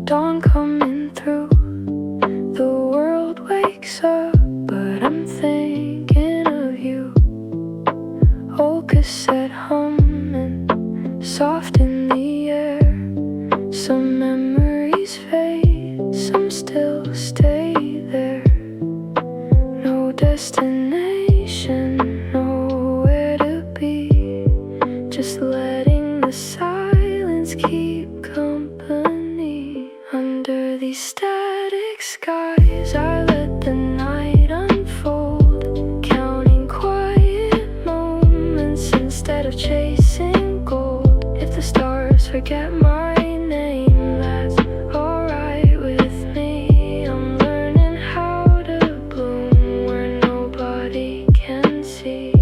dawn coming through. The world wakes up, but I'm thinking of you. Old cassette humming, soft in the air. Some memories fade, some still stay there. No destination, nowhere to be. Just letting the silence keep company. Under these static skies, I let the night unfold, counting quiet moments instead of chasing gold. If the stars forget my name, that's alright with me. I'm learning how to bloom where nobody can see.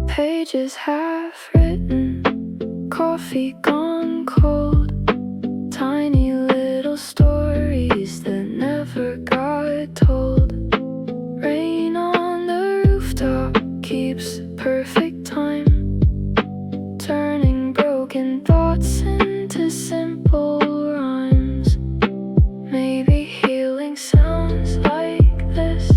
Pages half written, coffee gone cold. Tiny little stories that never got told. Rain on the rooftop keeps perfect time, turning broken thoughts into simple rhymes. Maybe healing sounds like this: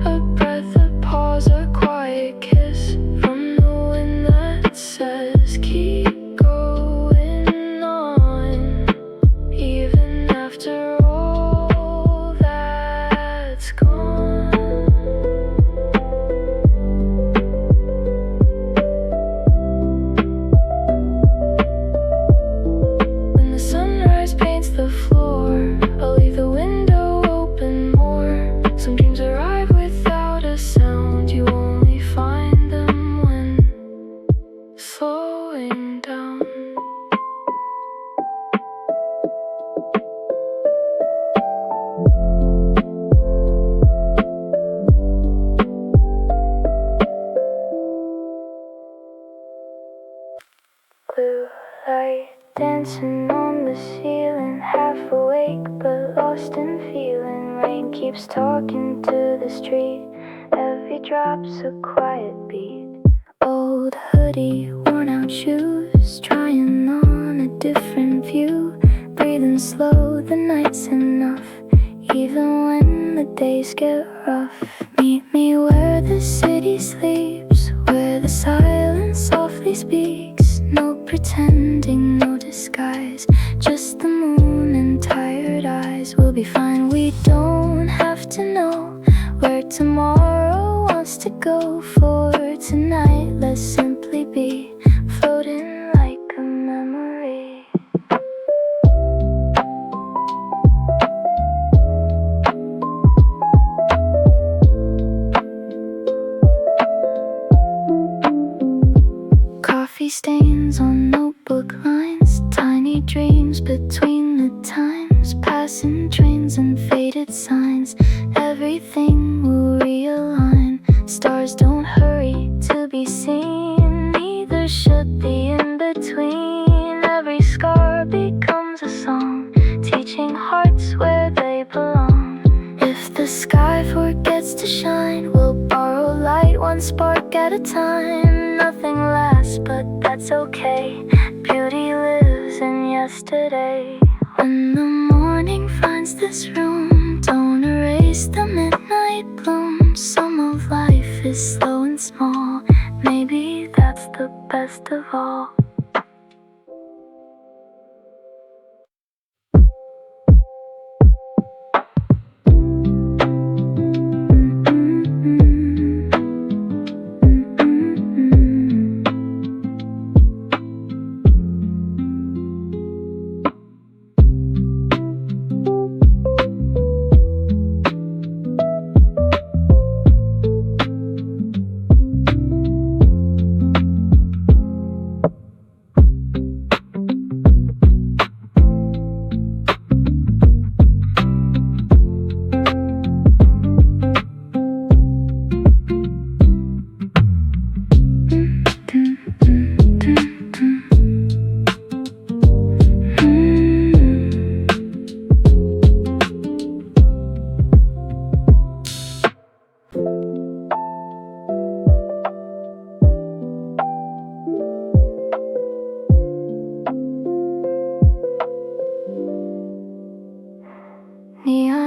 a breath, a pause, a quiet kiss from the wind that says keep going on, even after all that's gone. When the sunrise paints the floor, I'll leave the window open more. Some dreams arrive without a sound, you only find them when slowing down. Blue light dancing on the ceiling, half awake but lost in feeling. Rain keeps talking to the street, every drop's a quiet beat. Old hoodie, worn out shoes, trying on a different view. Breathing slow, the night's enough, even when the days get rough. Meet me where the city sleeps, where the silence softly speaks. No pretending, no disguise, just the moon and tired eyes. We'll be fine, we don't have to know where tomorrow wants to go. For tonight, let's simply be floating like a memory. Coffee stains on notebook lines, tiny dreams between the times. Passing trains and faded signs, everything will realign. Stars don't hurry to be seen, neither should the in-between. Every scar becomes a song, teaching hearts where they belong. If the sky forgets to shine, we'll borrow light, one spark at a time. Nothing lasts, but that's okay. Beauty lives in yesterday. When the morning finds this room, don't erase the midnight bloom. Some of life is slow and small, maybe that's the best of all.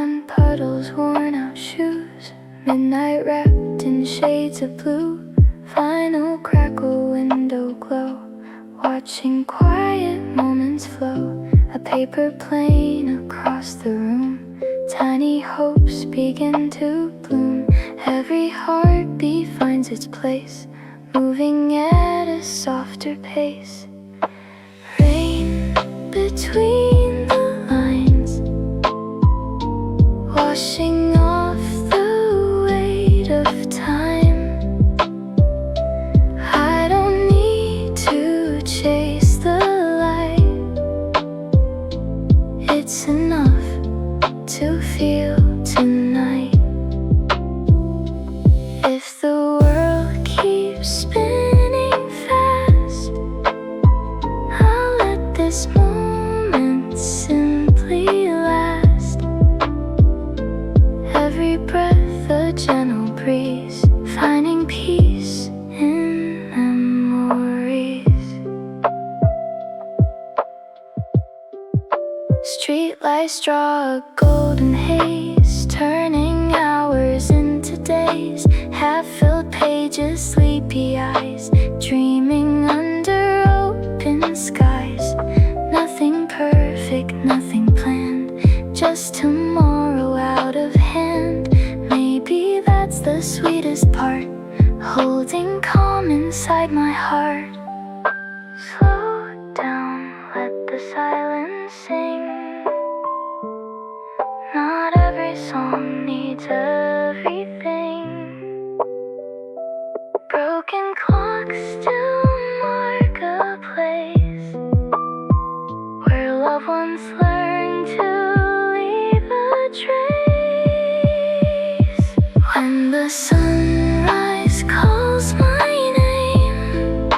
sand puddles, worn out shoes, midnight wrapped in shades of blue, final crackle, window glow, watching quiet moments flow, a paper plane across the room, tiny hopes begin to bloom, every heartbeat finds its place, moving at a softer pace. Rain between the lines, washing off the weight of time. I don't need to chase the light, it's enough to feel tonight. If the world keeps spinning fast, I'll let this moment simply last. Every breath a gentle breeze, finding peace in memories. Streetlights draw a golden haze, turning hours into days, half-filled pages, sleepy eyes, dreaming under open skies. Nothing perfect, nothing planned, just tomorrow out of hand. Maybe that's the sweetest part, holding calm inside my heart. Slow down, let the silence sing. Not every song needs everything. Broken clocks still mark a place where loved ones learn to leave a trace. When the sunrise calls my name,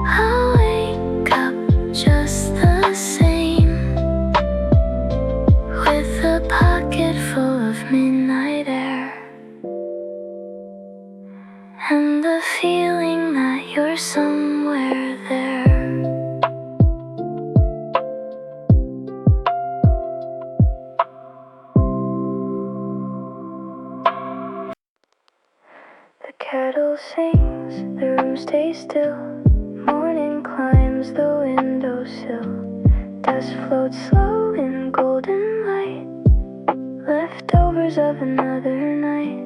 I'll wake up just the same, with a pocket full of midnight air, and the feeling that you're somewhere there. The kettle sings, the room stays still, morning climbs the windowsill, dust floats slow in golden light, leftovers of another night.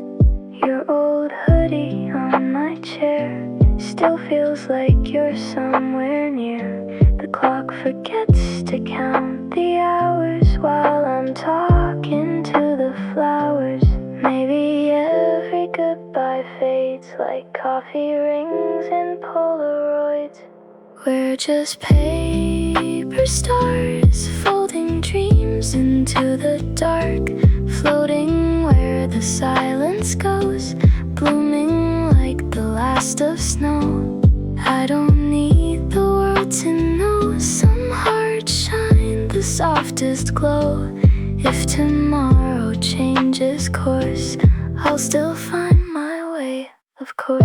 Your old hoodie on my chair still feels like you're somewhere near. The clock forgets to count the hours while I'm talking to the flowers. Maybe every goodbye fades like coffee rings and Polaroids. We're just paper stars, folding dreams into the dark, floating where the silence goes, blooming like the last of snow. I don't need the world to know, some hearts shine the softest glow. If tomorrow changes course, I'll still find my way, of course.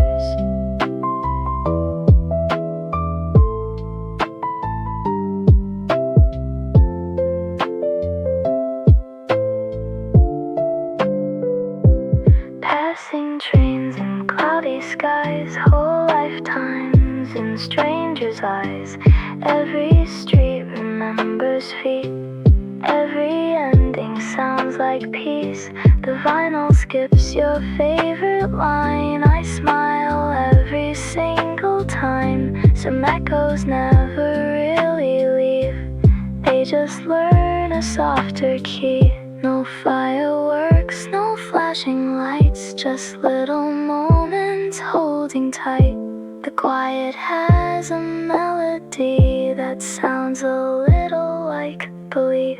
Passing trains in cloudy skies, whole lifetimes in strangers' eyes. Every street remembers feet, every ending sounds like peace. The vinyl skips your favorite line, I smile every single time. Some echoes never really leave, they just learn a softer key. No fireworks, no flashing lights, just little moments holding tight. The quiet has a melody that sounds a little like belief.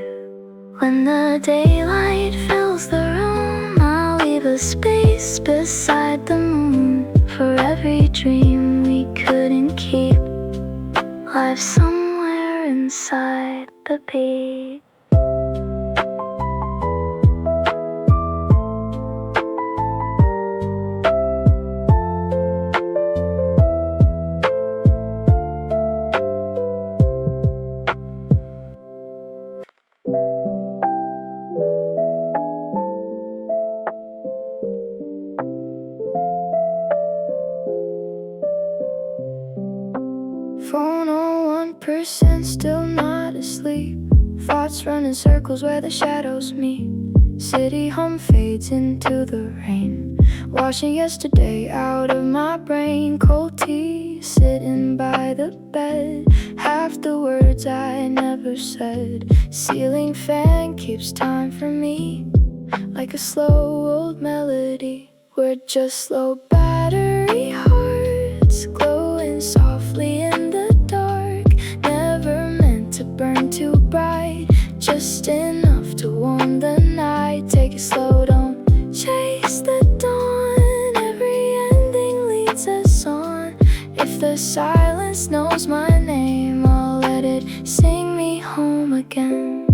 When the daylight fills the room, I'll leave a space beside the moon for every dream we couldn't keep. Life somewhere inside the beat. 99% still not asleep. Thoughts run in circles where the shadows meet. City hum fades into the rain, washing yesterday out of my brain. Cold tea sitting by the bed, half the words I never said. Ceiling fan keeps time for me, like a slow old melody. We're just low battery hearts glowing softly in the dark. Never meant to burn too bright, just enough to warm the night. Take it slow, don't chase the dawn. Every ending leads us on. If the silence knows my name, I'll let it sing me home again.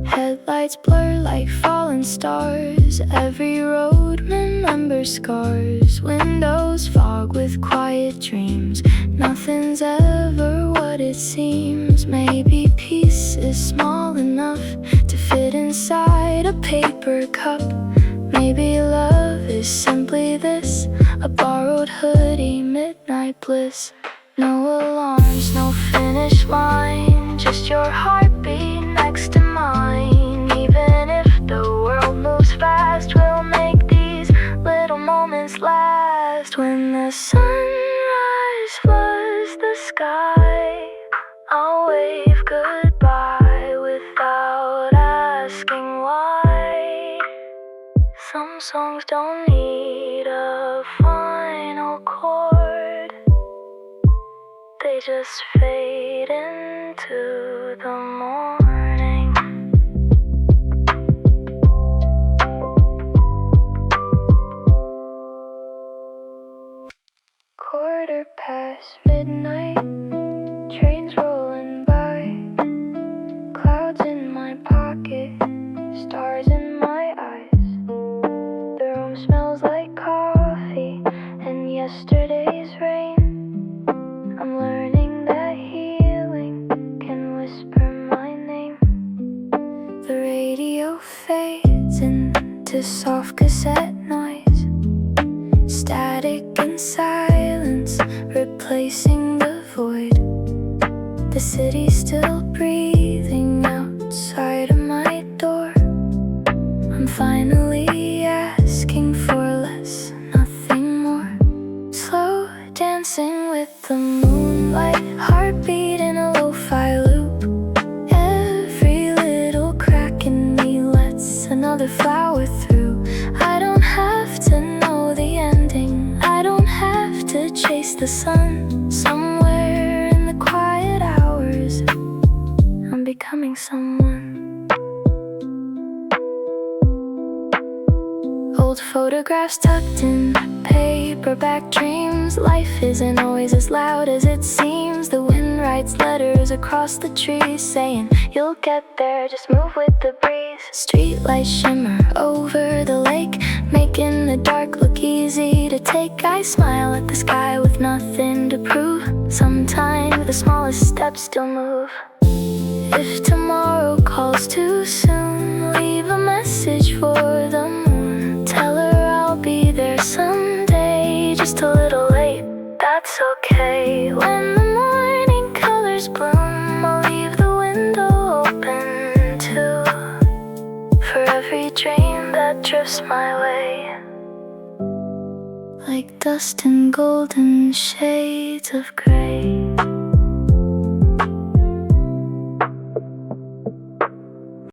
Headlights blur like fallen stars. Every road remembers scars. Windows fog with quiet dreams. Nothing's ever what it seems. Maybe peace is small enough to fit inside a paper cup. Maybe love is simply this, a borrowed hoodie, midnight bliss. No alarms, no finish line, just your heartbeat next to mine. Even if the world moves fast, we'll make these little moments last. When the sunrise floods the sky, I'll wave goodbye without asking why. Some songs don't need a final chord, they just fade into the morning. Quarter past midnight, trains rolling by. Clouds in my pocket, stars in my eyes. The room smells like coffee and yesterday's rain. I'm learning that healing can whisper my name. The radio fades into soft cassette noise. Static and silence replacing the void. The city's still breathing outside of my door. I'm finally asking for less, nothing more. Slow dancing with the moonlight, heartbeat in a lo-fi loop. Every little crack in me lets another flower through. I don't have to know the ending, I don't have to chase the sun. Somewhere in the quiet hours, I'm becoming someone. Old photographs tucked in paperback dreams. Life isn't always as loud as it seems. The wind writes letters across the trees saying, you'll get there, just move with the breeze. Streetlights shimmer over the lake, making the dark look easy to take. I smile at the sky with nothing to prove. Sometimes the smallest steps still move. If tomorrow calls too soon, leave a message for the moon. Tell her I'll be there someday, just a little late, that's okay. When the morning colors bloom, I'll leave the window open too, for every dream that drifts my way, like dust in golden shades of gray.